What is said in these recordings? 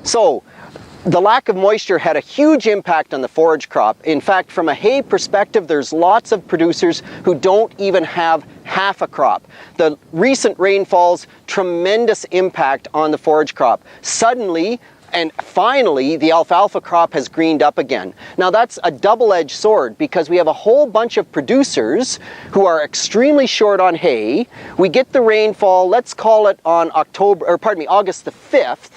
So the lack of moisture had a huge impact on the forage crop. In fact, from a hay perspective, there's lots of producers who don't even have half a crop. The recent rainfalls, tremendous impact on the forage crop. Suddenly, and finally, the alfalfa crop has greened up again. Now that's a double-edged sword because we have a whole bunch of producers who are extremely short on hay. We get the rainfall, let's call it on August the 5th.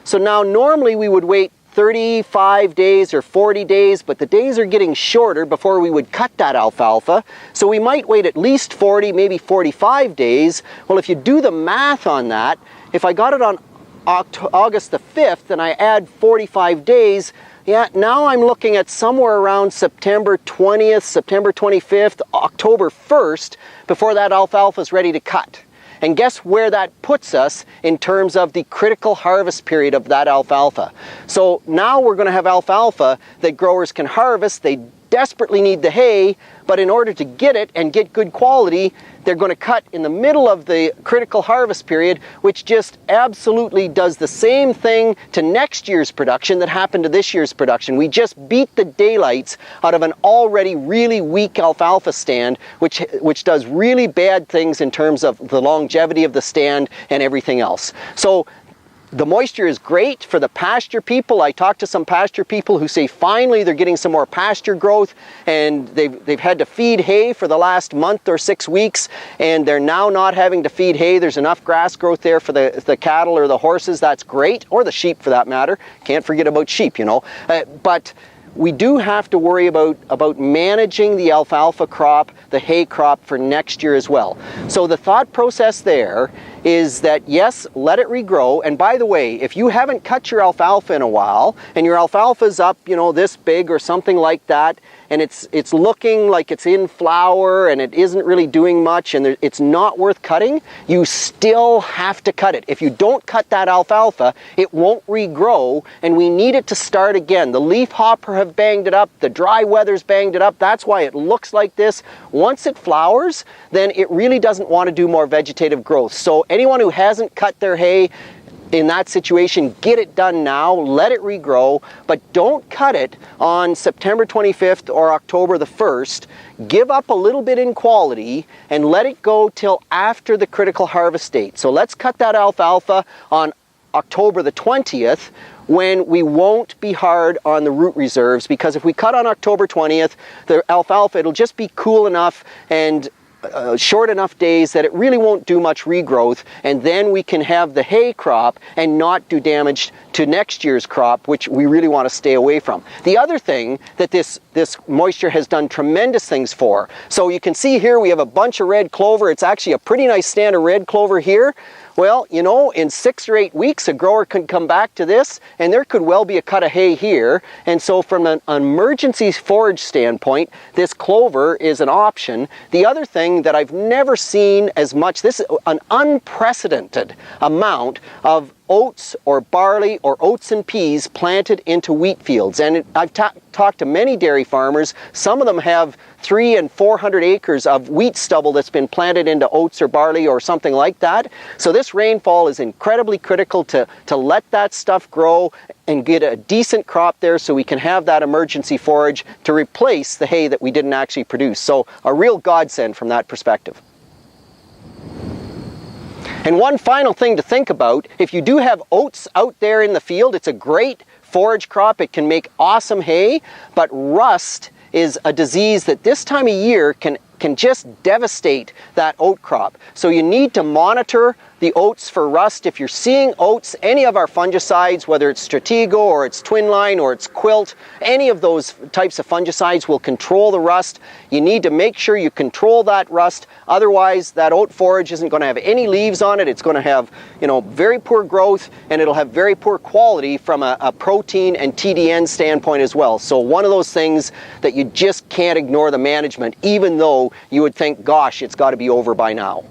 So now normally we would wait 35 days or 40 days, but the days are getting shorter before we would cut that alfalfa. So we might wait at least 40, maybe 45 days. Well, if you do the math on that, if I got it on August the 5th and I add 45 days, yeah, now I'm looking at somewhere around September 20th, September 25th, October 1st before that alfalfa is ready to cut. And guess where that puts us in terms of the critical harvest period of that alfalfa. So now we're going to have alfalfa that growers can harvest. They desperately need the hay, but in order to get it and get good quality, they're going to cut in the middle of the critical harvest period, which just absolutely does the same thing to next year's production that happened to this year's production. We just beat the daylights out of an already really weak alfalfa stand, which does really bad things in terms of the longevity of the stand and everything else. So the moisture is great for the pasture people. I talked to some pasture people who say finally they're getting some more pasture growth, and they've had to feed hay for the last month or 6 weeks, and they're now not having to feed hay. There's enough grass growth there for the cattle or the horses. That's great, or the sheep for that matter. Can't forget about sheep, you know. But we do have to worry about managing the alfalfa crop, the hay crop for next year as well. So the thought process there is that yes, let it regrow. And by the way, if you haven't cut your alfalfa in a while and your alfalfa's up, you know, this big or something like that, and it's looking like it's in flower and it isn't really doing much and it's not worth cutting, you still have to cut it. If you don't cut that alfalfa, it won't regrow, and we need it to start again. The leaf hopper have banged it up, the dry weather's banged it up. That's why it looks like this. Once it flowers, then it really doesn't want to do more vegetative growth. So anyone who hasn't cut their hay in that situation, get it done now, let it regrow, but don't cut it on September 25th or October the 1st. Give up a little bit in quality and let it go till after the critical harvest date. So let's cut that alfalfa on October the 20th, when we won't be hard on the root reserves, because if we cut on October 20th, the alfalfa, it'll just be cool enough and short enough days that it really won't do much regrowth, and then we can have the hay crop and not do damage to next year's crop, which we really want to stay away from. The other thing that this moisture has done tremendous things for, so you can see here we have a bunch of red clover. It's actually a pretty nice stand of red clover here. Well, you know, in 6 or 8 weeks, a grower could come back to this, and there could well be a cut of hay here. And so from an emergency forage standpoint, this clover is an option. The other thing that I've never seen as much, this is an unprecedented amount of oats or barley or oats and peas planted into wheat fields. And I've talked to many dairy farmers. Some of them have 300 and 400 acres of wheat stubble that's been planted into oats or barley or something like that. So this rainfall is incredibly critical to let that stuff grow and get a decent crop there so we can have that emergency forage to replace the hay that we didn't actually produce. So a real godsend from that perspective. And one final thing to think about, if you do have oats out there in the field, it's a great forage crop. It can make awesome hay, but rust is a disease that this time of year can just devastate that oat crop. So you need to monitor the oats for rust. If you're seeing oats, any of our fungicides, whether it's Stratego or it's Twinline or it's Quilt, any of those types of fungicides will control the rust. You need to make sure you control that rust. Otherwise, that oat forage isn't going to have any leaves on it. It's going to have, you know, very poor growth, and it'll have very poor quality from a protein and TDN standpoint as well. So one of those things that you just can't ignore the management, even though you would think, gosh, it's got to be over by now.